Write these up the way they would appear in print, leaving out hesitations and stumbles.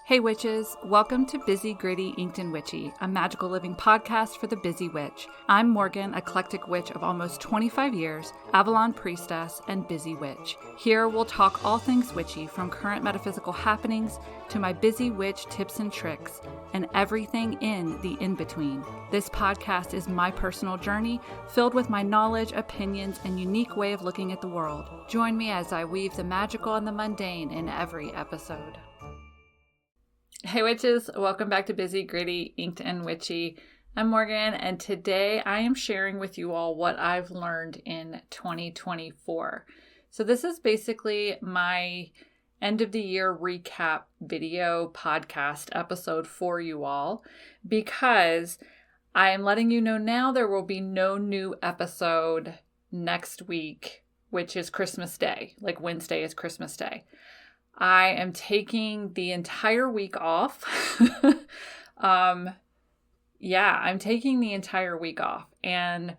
Hey witches, welcome to Busy, Gritty, Inked and Witchy, a magical living podcast for the busy witch. I'm Morgan, eclectic witch of almost 25 years, Avalon priestess, and busy witch. Here we'll talk all things witchy, from current metaphysical happenings to my busy witch tips and tricks, and everything in the in-between. This podcast is my personal journey, filled with my knowledge, opinions, and unique way of looking at the world. Join me as I weave the magical and the mundane in every episode. Hey witches, welcome back to Busy, Gritty, Inked and Witchy. I'm Morgan, and today I am sharing with you all what I've learned in 2024. So this is basically my end of the year recap video podcast episode for you all, because I am letting you know now there will be no new episode next week, which is Christmas Day. Like Wednesday is Christmas Day. I am taking the entire week off. I'm taking the entire week off and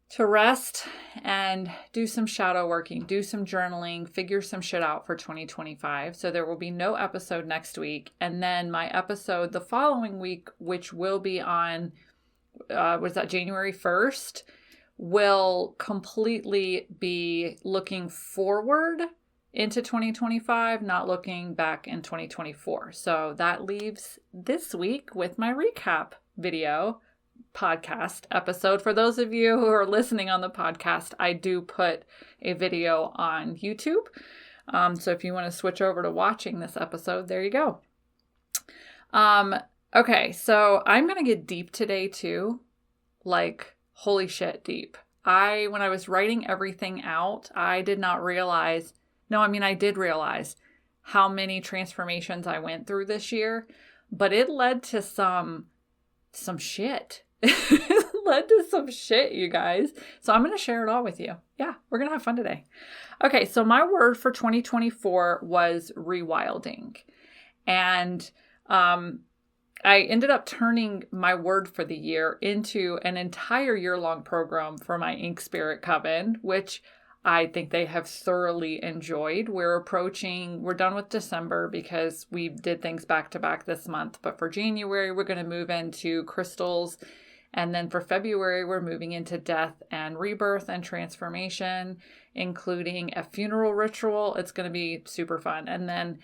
to rest and do some shadow working, do some journaling, figure some shit out for 2025. So there will be no episode next week. And then my episode the following week, which will be on, January 1st, will completely be looking forward into 2025, not looking back in 2024. So that leaves this week with my recap video podcast episode. For those of you who are listening on the podcast, I do put a video on YouTube. So if you want to switch over to watching this episode, there you go. Okay, so I'm going to get deep today too. Like, holy shit, deep. When I was writing everything out, I did not realize I did realize how many transformations I went through this year, but it led to some shit. It led to some shit, you guys. So I'm going to share it all with you. Yeah, we're going to have fun today. Okay, so my word for 2024 was rewilding. And I ended up turning my word for the year into an entire year-long program for my Ink Spirit Coven, which I think they have thoroughly enjoyed. We're done with December because we did things back to back this month. But for January, we're going to move into crystals. And then for February, we're moving into death and rebirth and transformation, including a funeral ritual. It's going to be super fun. And then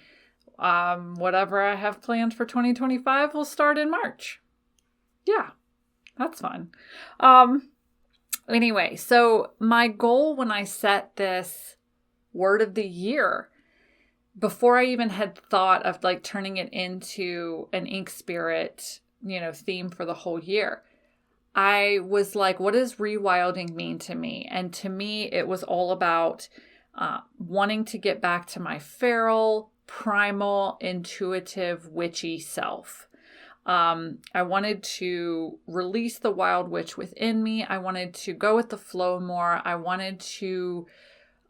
whatever I have planned for 2025 will start in March. Yeah, that's fun. Anyway, so my goal when I set this word of the year, before I even had thought of like turning it into an Ink Spirit, theme for the whole year, I was like, what does rewilding mean to me? And to me, it was all about wanting to get back to my feral, primal, intuitive, witchy self. I wanted to release the wild witch within me. I wanted to go with the flow more. I wanted to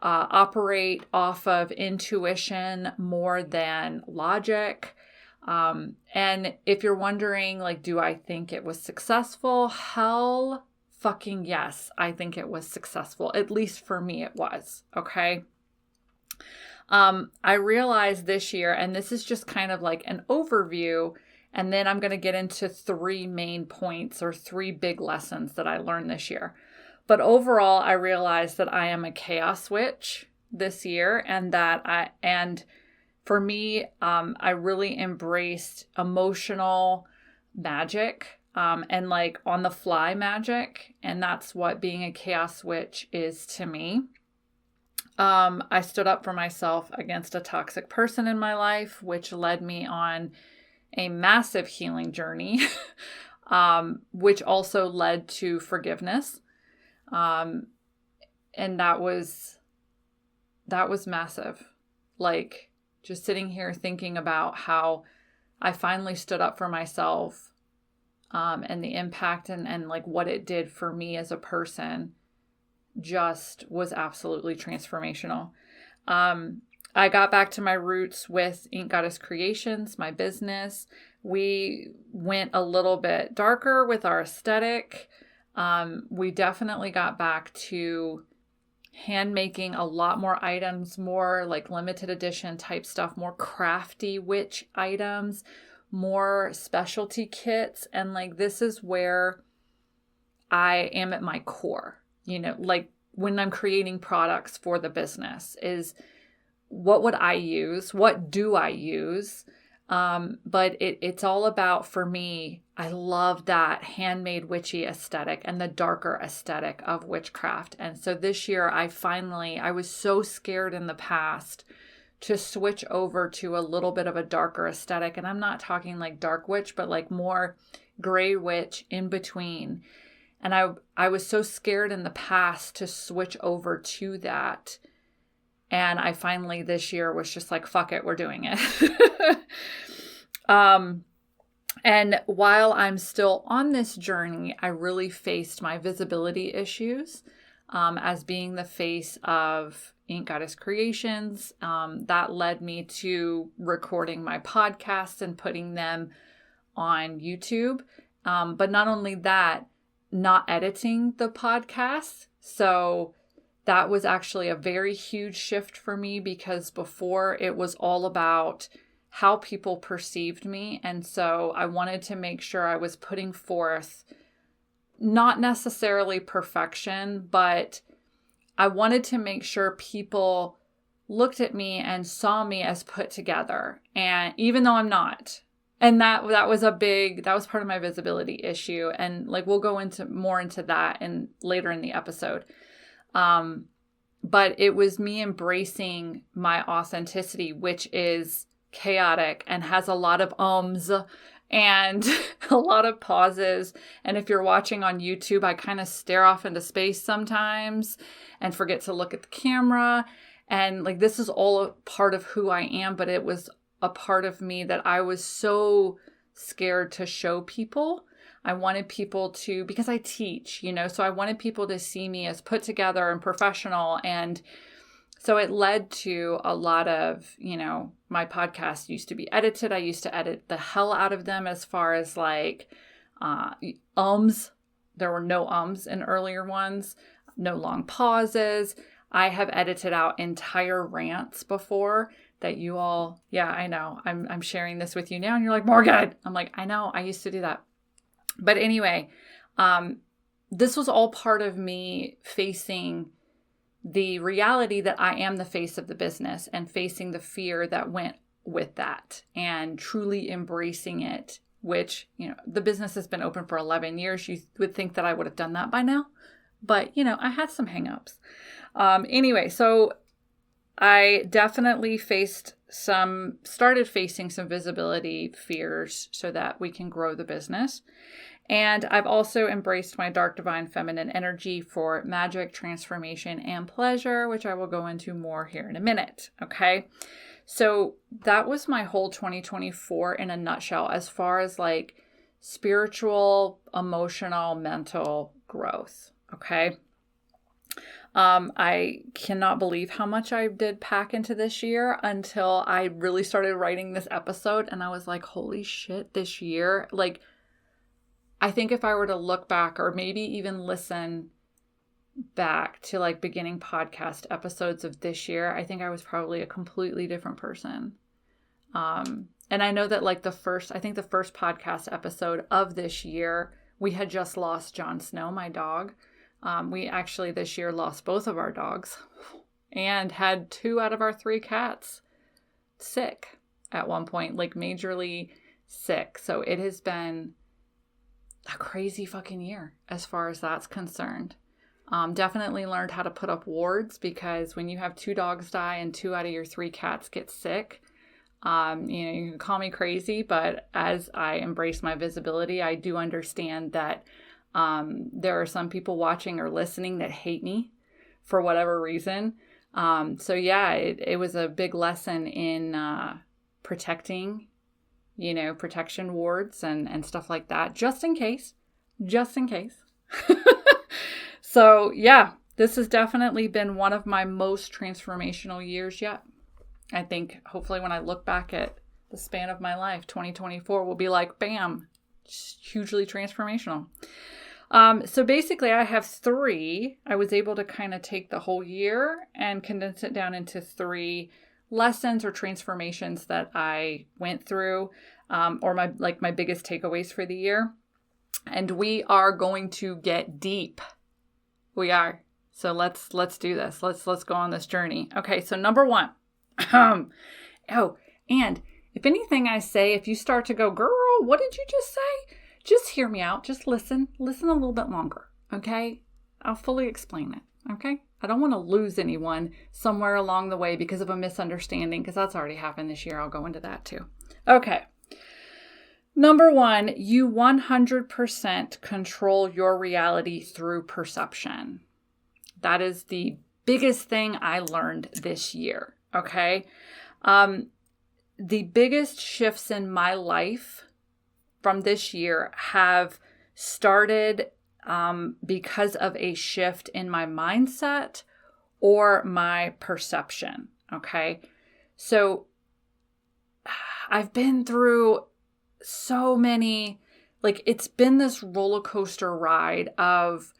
operate off of intuition more than logic. And if you're wondering, like, do I think it was successful? Hell fucking yes, I think it was successful. At least for me, it was. Okay. I realized this year, and this is just kind of like an overview, and then I'm going to get into 3 main points or 3 big lessons that I learned this year. But overall, I realized that I am a chaos witch this year, and for me, I really embraced emotional magic, and like on the fly magic. And that's what being a chaos witch is to me. I stood up for myself against a toxic person in my life, which led me on a massive healing journey, which also led to forgiveness. And that was massive. Like, just sitting here thinking about how I finally stood up for myself, and the impact and like what it did for me as a person just was absolutely transformational. I got back to my roots with Ink Goddess Creations, my business. We went a little bit darker with our aesthetic. We definitely got back to hand making a lot more items, more like limited edition type stuff, more crafty witch items, more specialty kits. And like, this is where I am at my core, like when I'm creating products for the business is what would I use? What do I use? But it's all about, for me, I love that handmade witchy aesthetic and the darker aesthetic of witchcraft. And so this year I was so scared in the past to switch over to a little bit of a darker aesthetic. And I'm not talking like dark witch, but like more gray witch in between. And I was so scared in the past to switch over to that. And I finally this year was just like, fuck it, we're doing it. And while I'm still on this journey, I really faced my visibility issues as being the face of Ink Goddess Creations. That led me to recording my podcasts and putting them on YouTube. But not only that, not editing the podcasts. So that was actually a very huge shift for me, because before it was all about how people perceived me. And so I wanted to make sure I was putting forth not necessarily perfection, but I wanted to make sure people looked at me and saw me as put together. And even though I'm not. And that was part of my visibility issue. And like, we'll go more into that later in the episode. But it was me embracing my authenticity, which is chaotic and has a lot of ums and a lot of pauses. And if you're watching on YouTube, I kind of stare off into space sometimes and forget to look at the camera. And like, this is all a part of who I am, but it was a part of me that I was so scared to show people. I wanted people to, because I teach, so I wanted people to see me as put together and professional. And so it led to a lot of, my podcasts used to be edited. I used to edit the hell out of them as far as like ums. There were no ums in earlier ones, no long pauses. I have edited out entire rants before that you all, yeah, I know. I'm sharing this with you now and you're like, Morgan. I'm like, I know, I used to do that. But anyway, this was all part of me facing the reality that I am the face of the business and facing the fear that went with that and truly embracing it, which, the business has been open for 11 years. You would think that I would have done that by now, but, I had some hangups. Anyway, so I definitely started facing some visibility fears so that we can grow the business. And I've also embraced my dark divine feminine energy for magic, transformation, and pleasure, which I will go into more here in a minute. Okay. So that was my whole 2024 in a nutshell, as far as like spiritual, emotional, mental growth. Okay. I cannot believe how much I did pack into this year until I really started writing this episode. And I was like, holy shit, this year. Like, I think if I were to look back or maybe even listen back to like beginning podcast episodes of this year, I think I was probably a completely different person. And I know that like the first podcast episode of this year, we had just lost Jon Snow, my dog. We actually this year lost both of our dogs and had 2 out of our 3 cats sick at one point, like majorly sick. So it has been a crazy fucking year as far as that's concerned. Definitely learned how to put up wards, because when you have 2 dogs die and 2 out of your 3 cats get sick, you can call me crazy, but as I embrace my visibility, I do understand that there are some people watching or listening that hate me for whatever reason. So yeah, it was a big lesson in protecting, protection wards and stuff like that, just in case. So yeah, this has definitely been one of my most transformational years yet. I think hopefully when I look back at the span of my life, 2024 will be like, bam, hugely transformational. So basically I have three. I was able to kind of take the whole year and condense it down into three lessons or transformations that I went through, or my biggest takeaways for the year. And we are going to get deep. We are. So let's do this. Let's go on this journey. Okay, so number one. And if anything I say, if you start to go, girl, what did you just say? Just hear me out. Just listen. Listen a little bit longer. Okay? I'll fully explain it. Okay? I don't want to lose anyone somewhere along the way because of a misunderstanding, because that's already happened this year. I'll go into that too. Okay. Number one, you 100% control your reality through perception. That is the biggest thing I learned this year. Okay? The biggest shifts in my life from this year have started because of a shift in my mindset or my perception. Okay. So I've been through so many, it's been this roller coaster ride of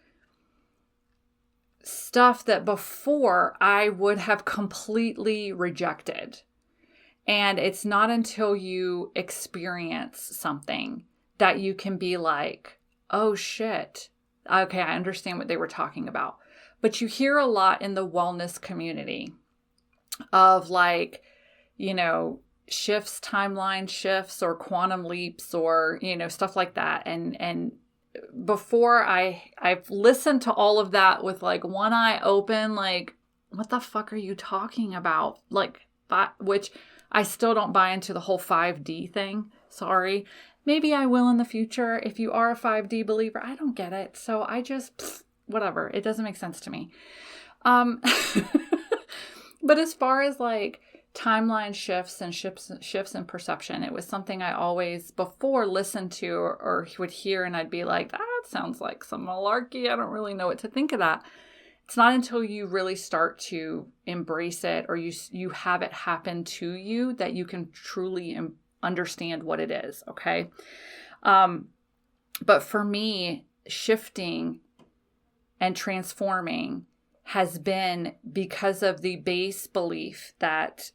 stuff that before I would have completely rejected. And it's not until you experience something that you can be like, oh shit, okay, I understand what they were talking about. But you hear a lot in the wellness community of shifts, timeline shifts, or quantum leaps, or, stuff like that. And before I've listened to all of that with one eye open, what the fuck are you talking about? Which I still don't buy into the whole 5D thing. Sorry. Maybe I will in the future. If you are a 5D believer, I don't get it. So I just, whatever. It doesn't make sense to me. But as far as timeline shifts and shifts in perception, it was something I always before listened to or would hear, and I'd be like, that sounds like some malarkey. I don't really know what to think of that. It's not until you really start to embrace it or you have it happen to you that you can truly understand what it is, okay? But for me, shifting and transforming has been because of the base belief that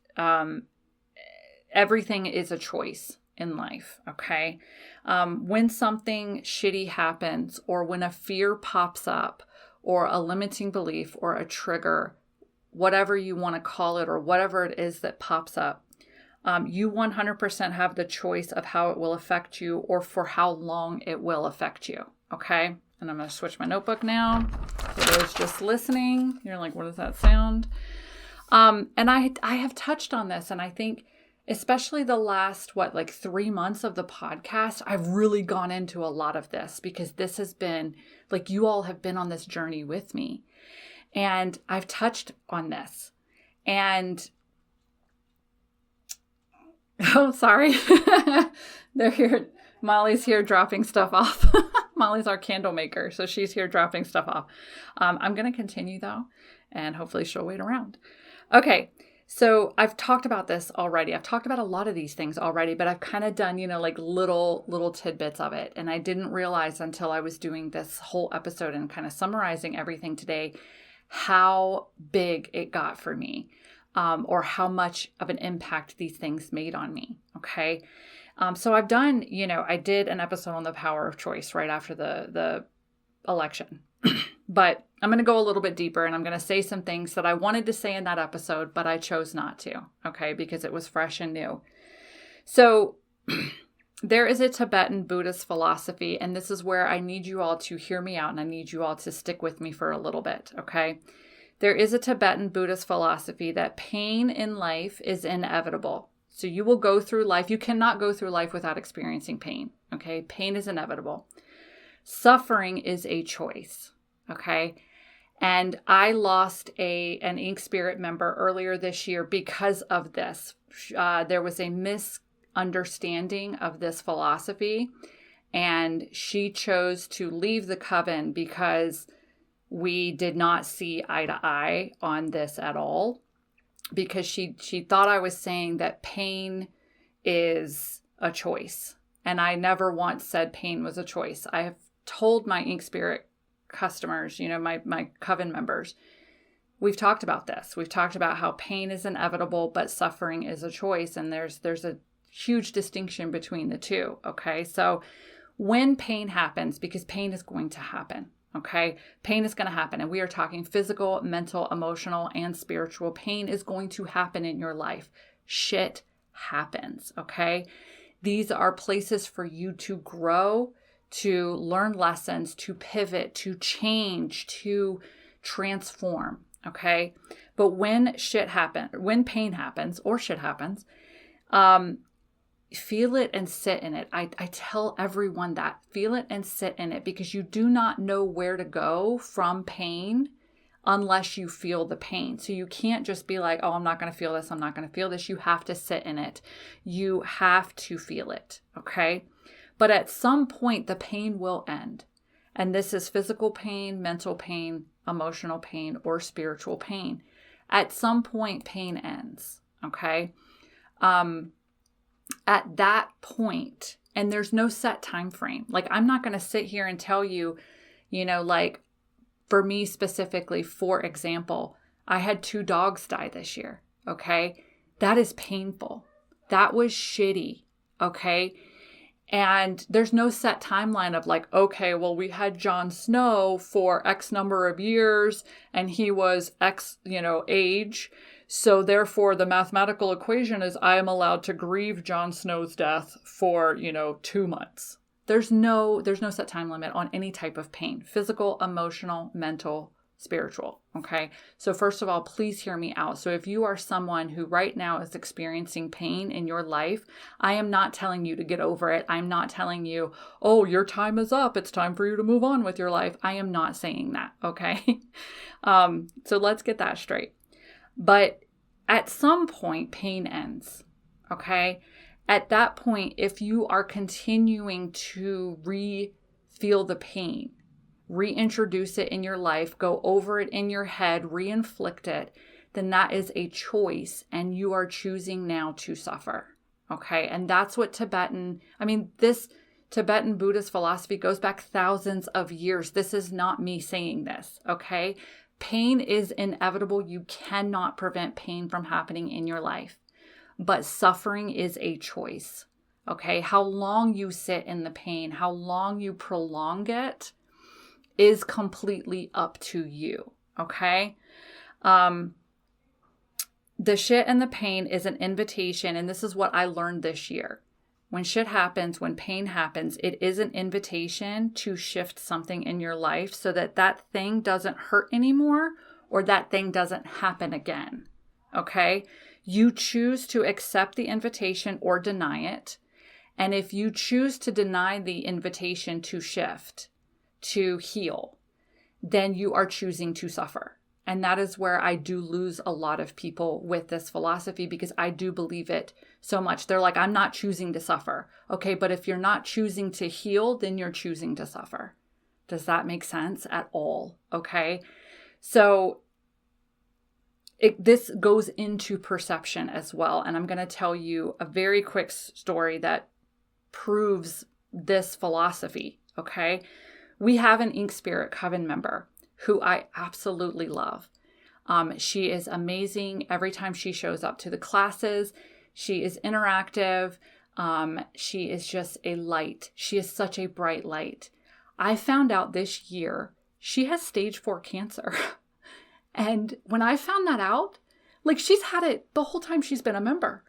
everything is a choice in life, okay? When something shitty happens, or when a fear pops up, or a limiting belief, or a trigger, whatever you want to call it, or whatever it is that pops up, you 100% have the choice of how it will affect you or for how long it will affect you, okay? And I'm going to switch my notebook now. For those just listening, you're like, what does that sound? And I have touched on this, and I think especially the last, 3 months of the podcast, I've really gone into a lot of this because this has been, you all have been on this journey with me. And I've touched on this. And, oh, sorry. They're here. Molly's here dropping stuff off. Molly's our candle maker, so she's here dropping stuff off. I'm going to continue, though, and hopefully she'll wait around. Okay. So I've talked about this already. I've talked about a lot of these things already, but I've kind of done, little tidbits of it. And I didn't realize until I was doing this whole episode and kind of summarizing everything today, how big it got for me, or how much of an impact these things made on me. Okay. So I've done, I did an episode on the power of choice right after the election, but I'm going to go a little bit deeper, and I'm going to say some things that I wanted to say in that episode, but I chose not to, okay, because it was fresh and new. So there is a Tibetan Buddhist philosophy, and this is where I need you all to hear me out, and I need you all to stick with me for a little bit, okay? There is a Tibetan Buddhist philosophy that pain in life is inevitable. So you will go through life. You cannot go through life without experiencing pain, okay? Pain is inevitable. Suffering is a choice, okay? And I lost an Ink Spirit member earlier this year because of this. There was a misunderstanding of this philosophy, and she chose to leave the coven because we did not see eye to eye on this at all, because she thought I was saying that pain is a choice. And I never once said pain was a choice. I have told my Ink Spirit customers, my coven members, we've talked about this. We've talked about how pain is inevitable, but suffering is a choice. And there's a huge distinction between the two. Okay. So when pain happens, because pain is going to happen. Okay. Pain is going to happen. And we are talking physical, mental, emotional, and spiritual. Pain is going to happen in your life. Shit happens. Okay. These are places for you to grow, to learn lessons, to pivot, to change, to transform. Okay. But when pain happens or shit happens, feel it and sit in it. I tell everyone that. Feel it and sit in it, because you do not know where to go from pain unless you feel the pain. So you can't just be like, oh, I'm not going to feel this. I'm not going to feel this. You have to sit in it. You have to feel it. Okay. But at some point, the pain will end. And this is physical pain, mental pain, emotional pain, or spiritual pain. At some point, pain ends. Okay. At that point, and there's no set time frame. Like, I'm not going to sit here and tell you, like, for me specifically, for example, I had 2 dogs die this year. Okay. That is painful. That was shitty. Okay. And there's no set timeline of like, okay, well, we had Jon Snow for X number of years and he was X, age. So therefore the mathematical equation is I am allowed to grieve Jon Snow's death for, 2 months. There's no set time limit on any type of pain, physical, emotional, mental, spiritual. Okay. So first of all, please hear me out. So if you are someone who right now is experiencing pain in your life, I am not telling you to get over it. I'm not telling you, oh, your time is up. It's time for you to move on with your life. I am not saying that. Okay. So let's get that straight. But at some point, pain ends. Okay. At that point, if you are continuing to feel the pain, reintroduce it in your life, go over it in your head, re-inflict it, then that is a choice and you are choosing now to suffer. Okay. And that's what this Tibetan Buddhist philosophy goes back thousands of years. This is not me saying this. Okay. Pain is inevitable. You cannot prevent pain from happening in your life, but suffering is a choice. Okay. How long you sit in the pain, how long you prolong it, is completely up to you. Okay. The shit and the pain is an invitation. And this is what I learned this year. When shit happens, when pain happens, it is an invitation to shift something in your life so that that thing doesn't hurt anymore or that thing doesn't happen again. Okay. You choose to accept the invitation or deny it. And if you choose to deny the invitation to shift, to heal, then you are choosing to suffer. And that is where I do lose a lot of people with this philosophy, because I do believe it so much. They're like, I'm not choosing to suffer. Okay, but if you're not choosing to heal, then you're choosing to suffer. Does that make sense at all? Okay, so this goes into perception as well. And I'm going to tell you a very quick story that proves this philosophy. Okay. We have an Ink Spirit Coven member who I absolutely love. She is amazing. Every time she shows up to the classes, she is interactive. She is just a light. She is such a bright light. I found out this year she has stage 4 cancer. And when I found that out, like, she's had it the whole time she's been a member.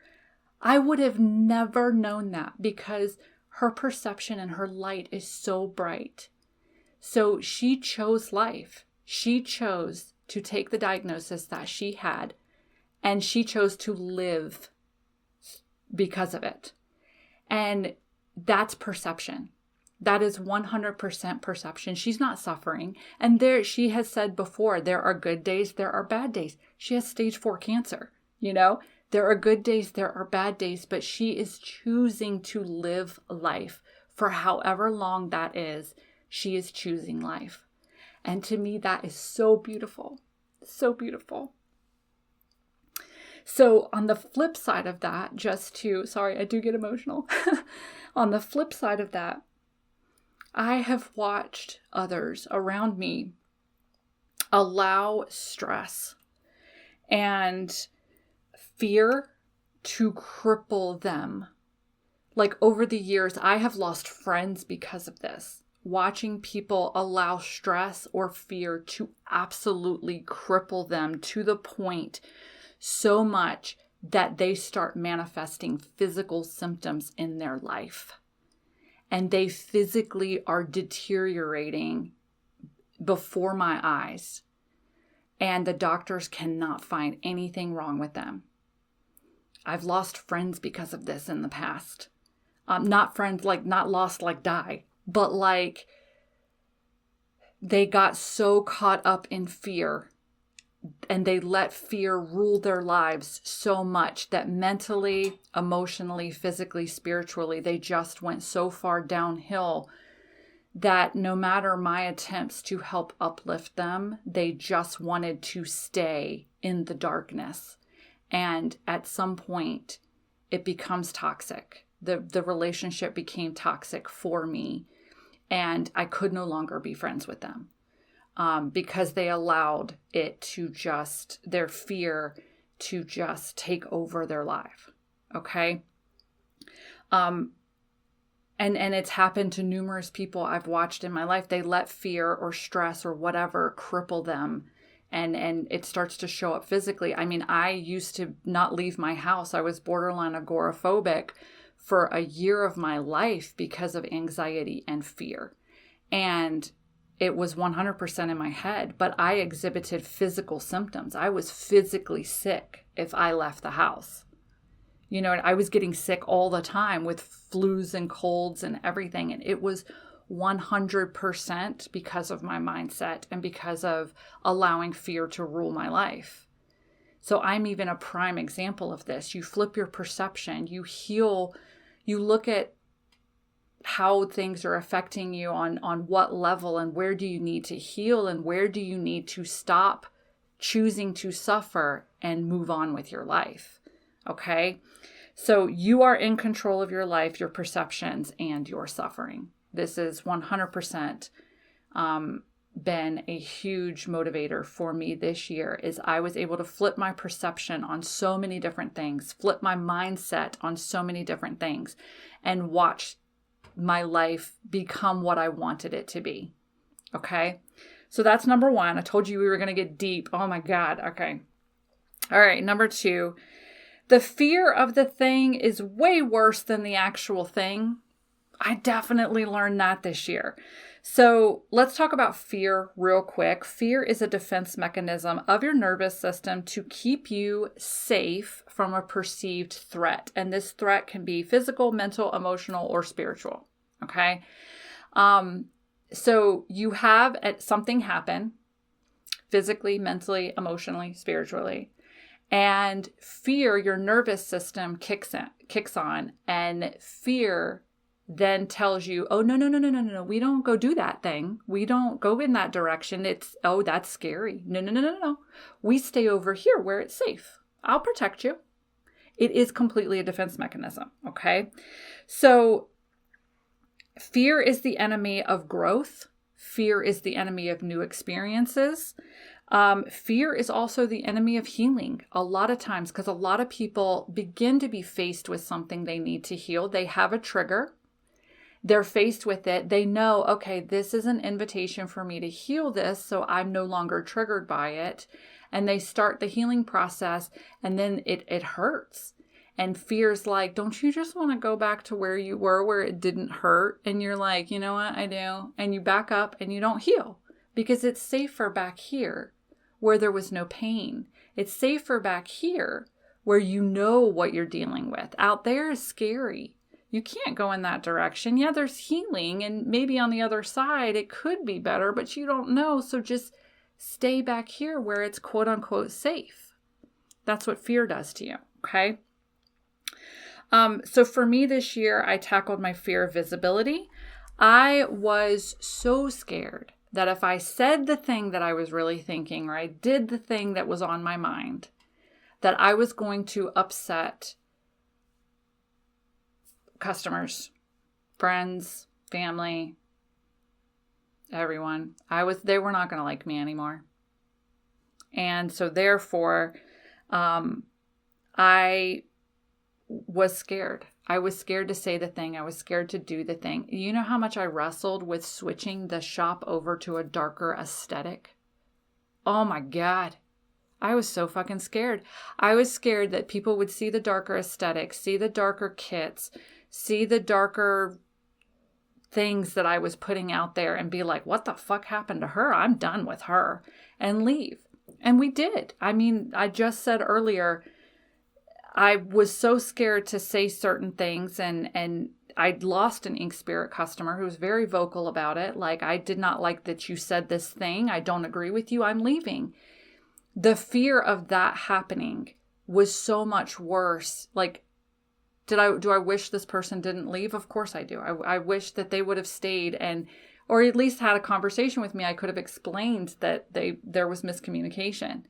I would have never known that because her perception and her light is so bright. So she chose life. She chose to take the diagnosis that she had, and she chose to live because of it. And that's perception. That is 100% perception. She's not suffering. And she has said before, there are good days, there are bad days. She has stage 4 cancer, There are good days, there are bad days, but she is choosing to live life for however long that is. She is choosing life. And to me, that is so beautiful. So beautiful. So on the flip side of that, sorry, I do get emotional. On the flip side of that, I have watched others around me allow stress and fear to cripple them. Like over the years, I have lost friends because of this. Watching people allow stress or fear to absolutely cripple them to the point so much that they start manifesting physical symptoms in their life. And they physically are deteriorating before my eyes. And the doctors cannot find anything wrong with them. I've lost friends because of this in the past. Not friends, like not lost like die, but like they got so caught up in fear and they let fear rule their lives so much that mentally, emotionally, physically, spiritually, they just went so far downhill that no matter my attempts to help uplift them, they just wanted to stay in the darkness. And at some point, it becomes toxic. The relationship became toxic for me, and I could no longer be friends with them because they allowed it to just, their fear to just take over their life. Okay? And it's happened to numerous people I've watched in my life. They let fear or stress or whatever cripple them. And it starts to show up physically. I mean, I used to not leave my house. I was borderline agoraphobic for a year of my life because of anxiety and fear. And it was 100% in my head, but I exhibited physical symptoms. I was physically sick if I left the house. You know, I was getting sick all the time with flus and colds and everything. And it was 100% because of my mindset and because of allowing fear to rule my life. So I'm even a prime example of this. You flip your perception, you heal, you look at how things are affecting you on what level and where do you need to heal and where do you need to stop choosing to suffer and move on with your life. Okay? So you are in control of your life, your perceptions, and your suffering. This is 100% been a huge motivator for me this year is I was able to flip my perception on so many different things, flip my mindset on so many different things, and watch my life become what I wanted it to be. Okay? So that's number one. I told you we were going to get deep. Oh my God. Okay. All right. Number two, the fear of the thing is way worse than the actual thing. I definitely learned that this year. So let's talk about fear real quick. Fear is a defense mechanism of your nervous system to keep you safe from a perceived threat. And this threat can be physical, mental, emotional, or spiritual. Okay. So you have something happen physically, mentally, emotionally, spiritually. And fear, your nervous system kicks on, and fear then tells you, oh, no, we don't go do that thing. We don't go in that direction. Oh, that's scary. No. We stay over here where it's safe. I'll protect you. It is completely a defense mechanism, okay? So fear is the enemy of growth. Fear is the enemy of new experiences. Fear is also the enemy of healing a lot of times because a lot of people begin to be faced with something they need to heal. They have a trigger. They're faced with it. They know, okay, this is an invitation for me to heal this, so I'm no longer triggered by it. And they start the healing process, and then it hurts. And fear's like, don't you just want to go back to where you were, where it didn't hurt? And you're like, you know what, I do. And you back up and you don't heal because it's safer back here where there was no pain. It's safer back here where you know what you're dealing with. Out there is scary. You can't go in that direction. Yeah, there's healing, and maybe on the other side it could be better, but you don't know. So just stay back here where it's quote unquote safe. That's what fear does to you, okay? So for me this year, I tackled my fear of visibility. I was so scared that if I said the thing that I was really thinking, or I did the thing that was on my mind, that I was going to upset customers, friends, family, everyone. They were not going to like me anymore. And so therefore, I was scared. I was scared to say the thing. I was scared to do the thing. You know how much I wrestled with switching the shop over to a darker aesthetic? Oh my God. I was so fucking scared. I was scared that people would see the darker aesthetic, see the darker kits, see the darker things that I was putting out there and be like, what the fuck happened to her? I'm done with her, and leave. And we did. I mean, I just said earlier, I was so scared to say certain things, and I'd lost an Ink Spirit customer who was very vocal about it. Like, I did not like that you said this thing. I don't agree with you. I'm leaving. The fear of that happening was so much worse. Like, do I wish this person didn't leave? Of course I do. I wish that they would have stayed or at least had a conversation with me. I could have explained that there was miscommunication.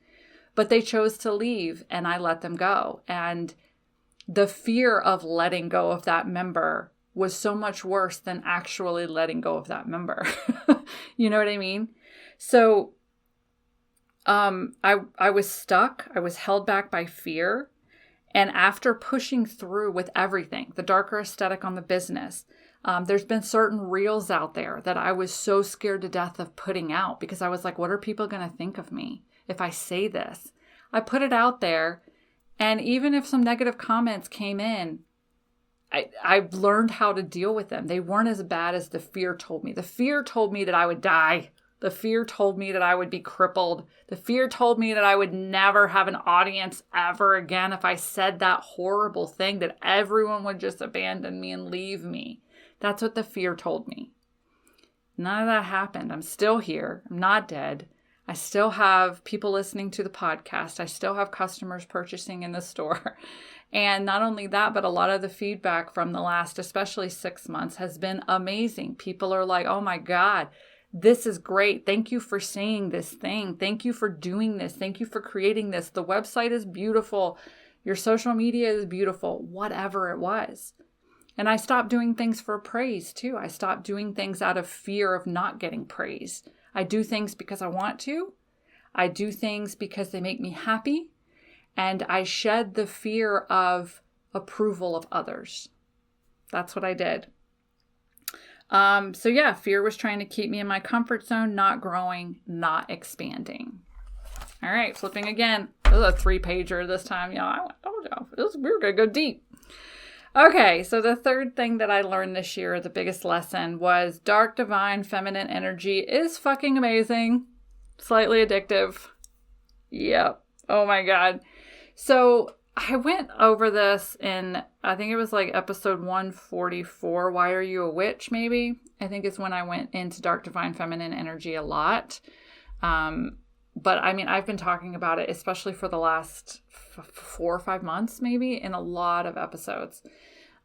But they chose to leave, and I let them go. And the fear of letting go of that member was so much worse than actually letting go of that member. You know what I mean? So I was stuck. I was held back by fear. And after pushing through with everything, the darker aesthetic on the business, there's been certain reels out there that I was so scared to death of putting out because I was like, what are people going to think of me if I say this? I put it out there, and even if some negative comments came in, I learned how to deal with them. They weren't as bad as the fear told me. The fear told me that I would die. The fear told me that I would be crippled. The fear told me that I would never have an audience ever again if I said that horrible thing, that everyone would just abandon me and leave me. That's what the fear told me. None of that happened. I'm still here. I'm not dead. I still have people listening to the podcast. I still have customers purchasing in the store. And not only that, but a lot of the feedback from the last, especially 6 months, has been amazing. People are like, oh my God, this is great. Thank you for saying this thing. Thank you for doing this. Thank you for creating this. The website is beautiful. Your social media is beautiful. Whatever it was. And I stopped doing things for praise too. I stopped doing things out of fear of not getting praise. I do things because I want to. I do things because they make me happy. And I shed the fear of approval of others. That's what I did. So yeah, fear was trying to keep me in my comfort zone, not growing, not expanding. All right, flipping again. This is a 3-pager this time, y'all. We were going to go deep. Okay, so the third thing that I learned this year, the biggest lesson, was dark divine feminine energy is fucking amazing. Slightly addictive. Yep. Oh my God. So I went over this in, I think it was like episode 144, Why Are You a Witch, maybe? I think it's when I went into dark divine feminine energy a lot. But I mean, I've been talking about it, especially for the last 4 or 5 months, maybe, in a lot of episodes.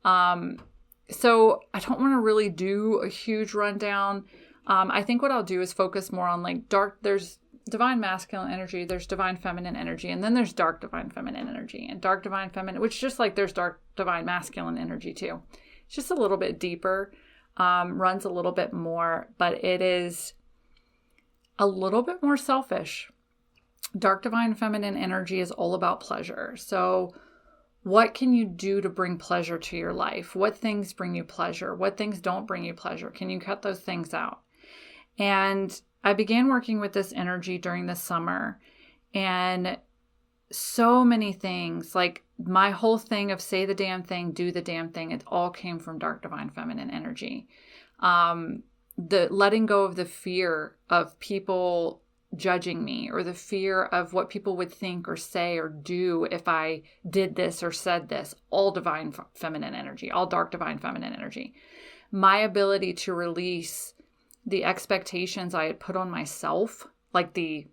So I don't want to really do a huge rundown. I think what I'll do is focus more on like there's divine masculine energy, there's divine feminine energy, and then there's dark divine feminine energy. And dark divine feminine, which just like there's dark divine masculine energy too. It's just a little bit deeper, runs a little bit more, but it is a little bit more selfish. Dark divine feminine energy is all about pleasure. So what can you do to bring pleasure to your life? What things bring you pleasure? What things don't bring you pleasure? Can you cut those things out? And I began working with this energy during the summer, and so many things, like my whole thing of say the damn thing, do the damn thing, it all came from dark divine feminine energy. The letting go of the fear of people judging me, or the fear of what people would think or say or do if I did this or said this, all divine feminine energy, all dark divine feminine energy. My ability to release the expectations I had put on myself, like the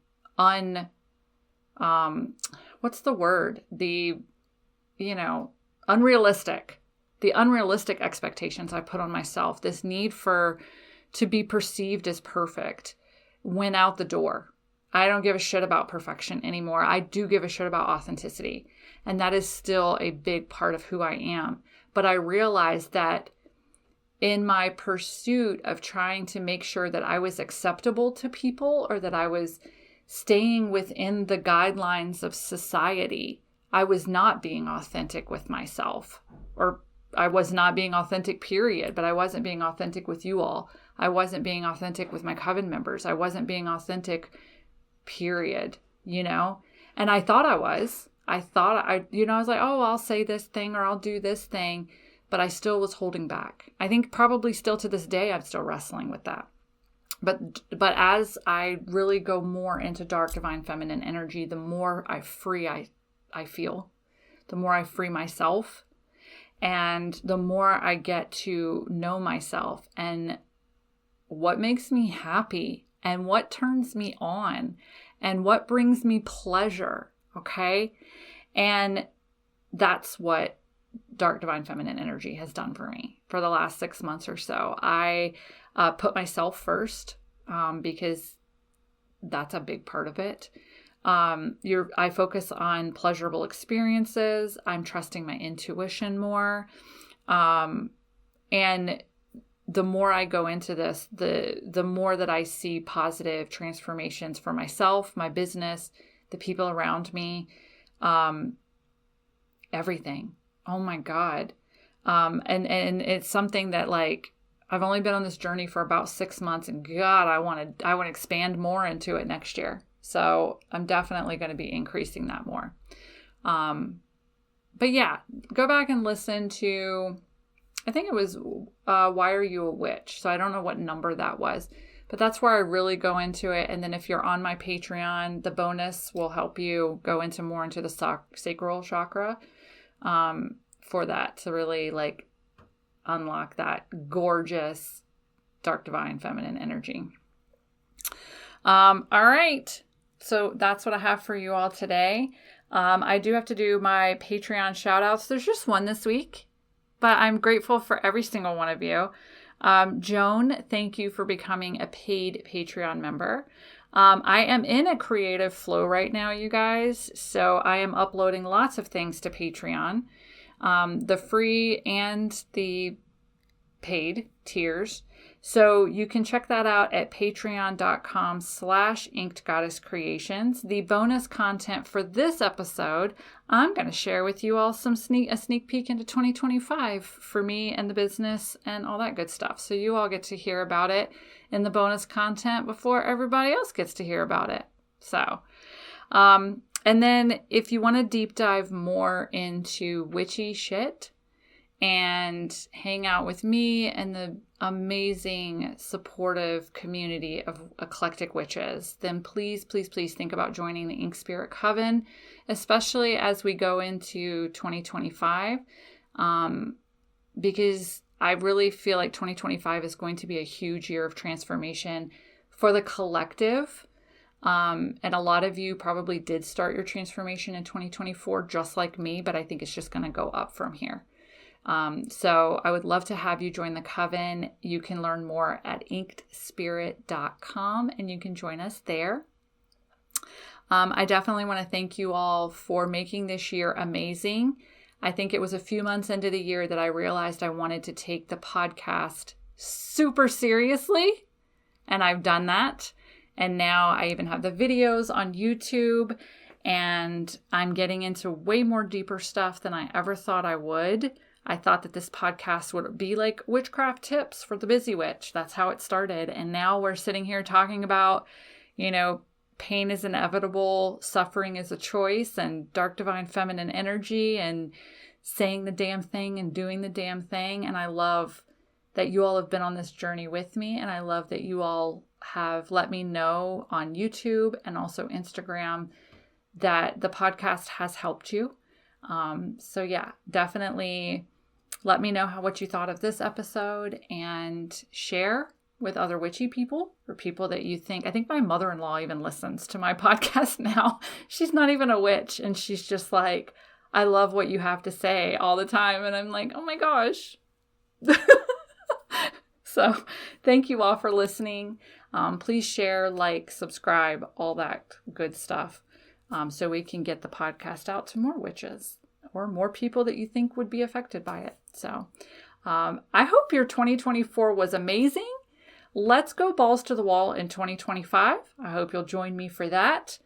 unrealistic expectations I put on myself, this need to be perceived as perfect, went out the door. I don't give a shit about perfection anymore. I do give a shit about authenticity. And that is still a big part of who I am. But I realized that in my pursuit of trying to make sure that I was acceptable to people or that I was staying within the guidelines of society, I was not being authentic with myself, or I was not being authentic, period. But I wasn't being authentic with you all. I wasn't being authentic with my coven members. I wasn't being authentic, period, And I thought I was. I was like, oh, I'll say this thing or I'll do this thing. But I still was holding back. I think probably still to this day, I'm still wrestling with that. But as I really go more into dark divine feminine energy, the more I feel, the more I free myself, and the more I get to know myself and what makes me happy and what turns me on and what brings me pleasure. Okay. And that's what dark divine feminine energy has done for me for the last 6 months or so. I put myself first because that's a big part of it. I focus on pleasurable experiences. I'm trusting my intuition more. And the more I go into this, the more that I see positive transformations for myself, my business, the people around me, everything. Oh my God. And it's something that I've only been on this journey for about 6 months, and God, I want to expand more into it next year. So I'm definitely going to be increasing that more. But yeah, go back and listen to, I think it was, Why Are You a Witch? So I don't know what number that was, but that's where I really go into it. And then if you're on my Patreon, the bonus will help you go into more into the sacral chakra, for that to really unlock that gorgeous dark divine feminine energy. All right. So that's what I have for you all today. I do have to do my Patreon shout outs. There's just one this week, but I'm grateful for every single one of you. Joan, thank you for becoming a paid Patreon member. I am in a creative flow right now, you guys. So I am uploading lots of things to Patreon, the free and the paid tiers. So you can check that out at patreon.com/inkedgoddesscreations. The bonus content for this episode, I'm going to share with you all a sneak peek into 2025 for me and the business and all that good stuff. So you all get to hear about it in the bonus content before everybody else gets to hear about it. So, and then if you want to deep dive more into witchy shit and hang out with me and the amazing supportive community of eclectic witches, then please think about joining the Ink Spirit Coven, especially as we go into 2025, because I really feel like 2025 is going to be a huge year of transformation for the collective. And a lot of you probably did start your transformation in 2024, just like me, but I think it's just going to go up from here. So I would love to have you join the coven. You can learn more at inkedspirit.com and you can join us there. I definitely want to thank you all for making this year amazing. I think it was a few months into the year that I realized I wanted to take the podcast super seriously, and I've done that. And now I even have the videos on YouTube, and I'm getting into way more deeper stuff than I ever thought I would. I thought that this podcast would be like witchcraft tips for the busy witch. That's how it started. And now we're sitting here talking about, pain is inevitable, suffering is a choice, and dark divine feminine energy, and saying the damn thing and doing the damn thing. And I love that you all have been on this journey with me. And I love that you all have let me know on YouTube and also Instagram that the podcast has helped you. So yeah, definitely let me know what you thought of this episode, and share with other witchy people or people that you think. I think my mother-in-law even listens to my podcast now. She's not even a witch, and she's just like, I love what you have to say all the time. And I'm like, oh my gosh. So thank you all for listening. Please share, subscribe, all that good stuff. So we can get the podcast out to more witches or more people that you think would be affected by it. So I hope your 2024 was amazing. Let's go balls to the wall in 2025. I hope you'll join me for that.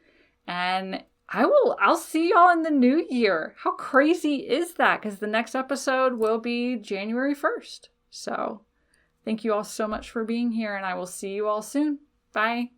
And I'll see y'all in the new year. How crazy is that? Because the next episode will be January 1st. So thank you all so much for being here, and I will see you all soon. Bye.